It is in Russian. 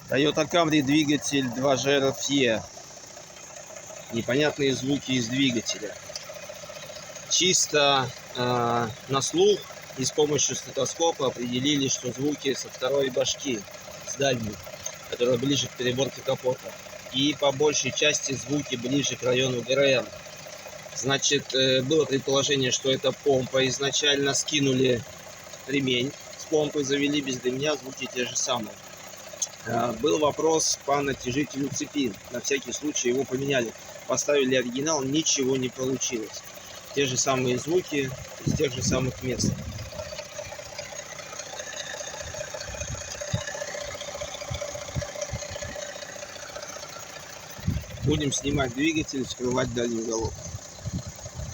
Toyota Camry, двигатель 2G RFE. Непонятные звуки из двигателя. Чисто на слух и с помощью стетоскопа определили, что звуки со второй башки, с дальней, которая ближе к переборке капота. И по большей части звуки ближе к району ГРМ. Значит, было предположение, что это помпа. Изначально скинули ремень с помпой, завели без ремня, звуки те же самые. Был вопрос по натяжителю цепи. На всякий случай его поменяли. Поставили оригинал, ничего не получилось. Те же самые звуки из тех же самых мест. Будем снимать двигатель, вскрывать дальний уголок.